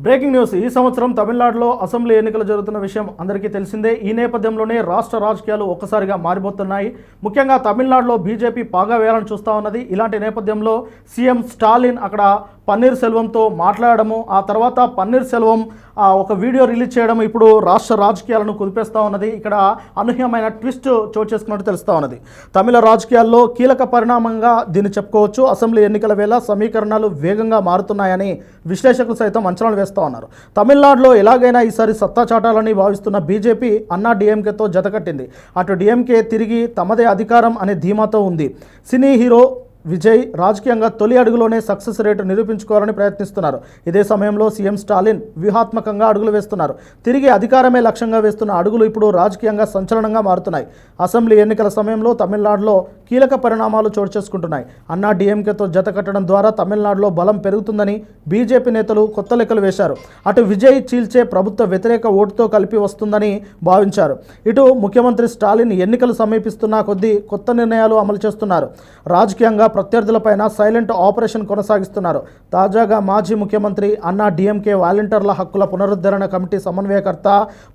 Breaking news. ఈ సంవత్సరం తమిళనాడులో అసెంబ్లీ ఎన్నికలు జరుగుతున్న విషయం అందరికీ తెలిసిందే. ఈ నేపథ్యంలోనే రాష్ట్ర రాజకీయాలు ఒక్కసారిగా మారిపోతున్నాయి. ముఖ్యంగా తమిళనాడులో బీజేపీ పాగా వేయాలని చూస్తూ ఉన్నది. ఇలాంటి నేపథ్యంలో సీఎం స్టాలిన్ అక్కడ పన్నీర్ సెల్వంతో మాట్లాడము, ఆ తర్వాత పన్నీర్ సెల్వం ఒక వీడియో రిలీజ్ చేయడం ఇప్పుడు రాష్ట్ర రాజకీయాలను కుదిపేస్తూ ఉన్నది. ఇక్కడ అనూహ్యమైన ట్విస్ట్ చోటు చేసుకున్నట్టు తెలుస్తూ ఉన్నది. తమిళ రాజకీయాల్లో కీలక పరిణామంగా దీన్ని చెప్పుకోవచ్చు. అసెంబ్లీ ఎన్నికల వేళ సమీకరణాలు వేగంగా మారుతున్నాయని విశ్లేషకులు సైతం అంచనాలు వేస్తూ ఉన్నారు. తమిళనాడులో ఎలాగైనా ఈసారి సత్తా చాటాలని భావిస్తున్న బీజేపీ అన్నా డీఎంకేతో జతకట్టింది. అటు డీఎంకే తిరిగి తమదే అధికారం అనే ధీమాతో ఉంది. సినీ హీరో విజయ్ రాజకీయంగా తొలి అడుగులోనే సక్సెస్ రేటు నిరూపించుకోవాలని ప్రయత్నిస్తున్నారు. ఇదే సమయంలో సీఎం స్టాలిన్ వ్యూహాత్మకంగా అడుగులు వేస్తున్నారు. తిరిగి అధికారమే లక్ష్యంగా వేస్తున్న అడుగులు ఇప్పుడు రాజకీయంగా సంచలనంగా మారుతున్నాయి. అసెంబ్లీ ఎన్నికల సమయంలో తమిళనాడులో కీలక పరిణామాలు చోటు చేసుకుంటున్నాయి. అన్నా డీఎంకేతో జత కట్టడం ద్వారా తమిళనాడులో బలం పెరుగుతుందని బీజేపీ నేతలు కొత్త లెక్కలు వేశారు. అటు విజయ్ చీల్చే ప్రభుత్వ వ్యతిరేక ఓటుతో కలిపి వస్తుందని భావించారు. ఇటు ముఖ్యమంత్రి స్టాలిన్ ఎన్నికలు సమీపిస్తున్న కొద్దీ కొత్త నిర్ణయాలు అమలు చేస్తున్నారు. రాజకీయంగా ప్రత్యర్థులపైన సైలెంట్ ఆపరేషన్ కొనసాగిస్తున్నారు. తాజాగా మాజీ ముఖ్యమంత్రి అన్నా డీఎంకే వాలంటీర్ల హక్కుల పునరుద్ధరణ కమిటీ సమన్వయకర్త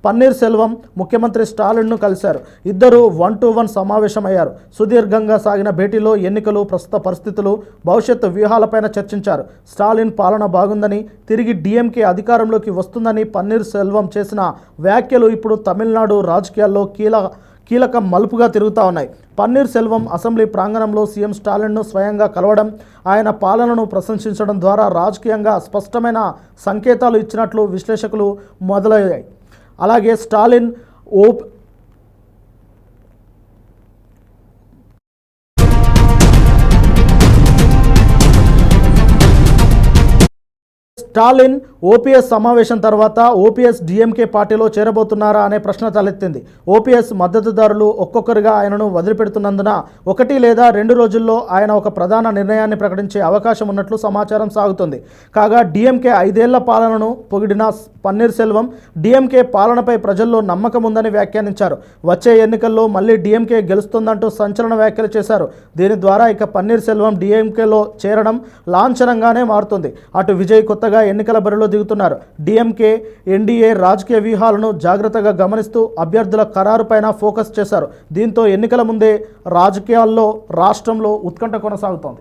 పన్నీర్ సెల్వం ముఖ్యమంత్రి స్టాలిన్ను కలిశారు. ఇద్దరు 1-to-1 సమావేశమయ్యారు. సుదీర్ఘంగా సాగిన భేటీలో ఎన్నికలు, ప్రస్తుత పరిస్థితులు, భవిష్యత్తు వ్యూహాలపైన చర్చించారు. స్టాలిన్ పాలన బాగుందని, తిరిగి డీఎంకే అధికారంలోకి వస్తుందని పన్నీర్ సెల్వం చేసిన వ్యాఖ్యలు ఇప్పుడు తమిళనాడు రాజకీయాల్లో కీలక మలుపుగా తిరుగుతూ ఉన్నాయి. పన్నీర్ సెల్వం అసెంబ్లీ ప్రాంగణంలో సీఎం స్టాలిన్ను స్వయంగా కలవడం, ఆయన పాలనను ప్రశంసించడం ద్వారా రాజకీయంగా స్పష్టమైన సంకేతాలు ఇచ్చినట్లు విశ్లేషకులు మొదలయ్యాయి. అలాగే స్టాలిన్ ఓపీఎస్ సమావేశం తర్వాత ఓపీఎస్ డీఎంకే పార్టీలో చేరబోతున్నారా అనే ప్రశ్న తలెత్తింది. ఓపీఎస్ మద్దతుదారులు ఒక్కొక్కరిగా ఆయనను వదిలిపెడుతున్నందున 1 లేదా 2 రోజుల్లో ఆయన ఒక ప్రధాన నిర్ణయాన్ని ప్రకటించే అవకాశం ఉన్నట్లు సమాచారం సాగుతుంది. కాగా డీఎంకే 5 ఏళ్ల పాలనను పొగిడిన పన్నీర్ సెల్వం డీఎంకే పాలనపై ప్రజల్లో నమ్మకం ఉందని వ్యాఖ్యానించారు. వచ్చే ఎన్నికల్లో మళ్ళీ డీఎంకే గెలుస్తుందంటూ సంచలన వ్యాఖ్యలు చేశారు. దీని ద్వారా ఇక పన్నీర్ సెల్వం డీఎంకేలో చేరడం లాంఛనంగానే మారుతుంది. అటు విజయ్ కొత్తగా ఎన్నికల బరిలో దిగుతున్నారు. డీఎంకే, ఎన్డీఏ రాజకీయ వ్యూహాలను జాగ్రత్తగా గమనిస్తూ అభ్యర్థుల ఖరారుపైన ఫోకస్ చేశారు. దీంతో ఎన్నికల ముందే రాజకీయాల్లో రాష్ట్రంలో ఉత్కంఠ కొనసాగుతోంది.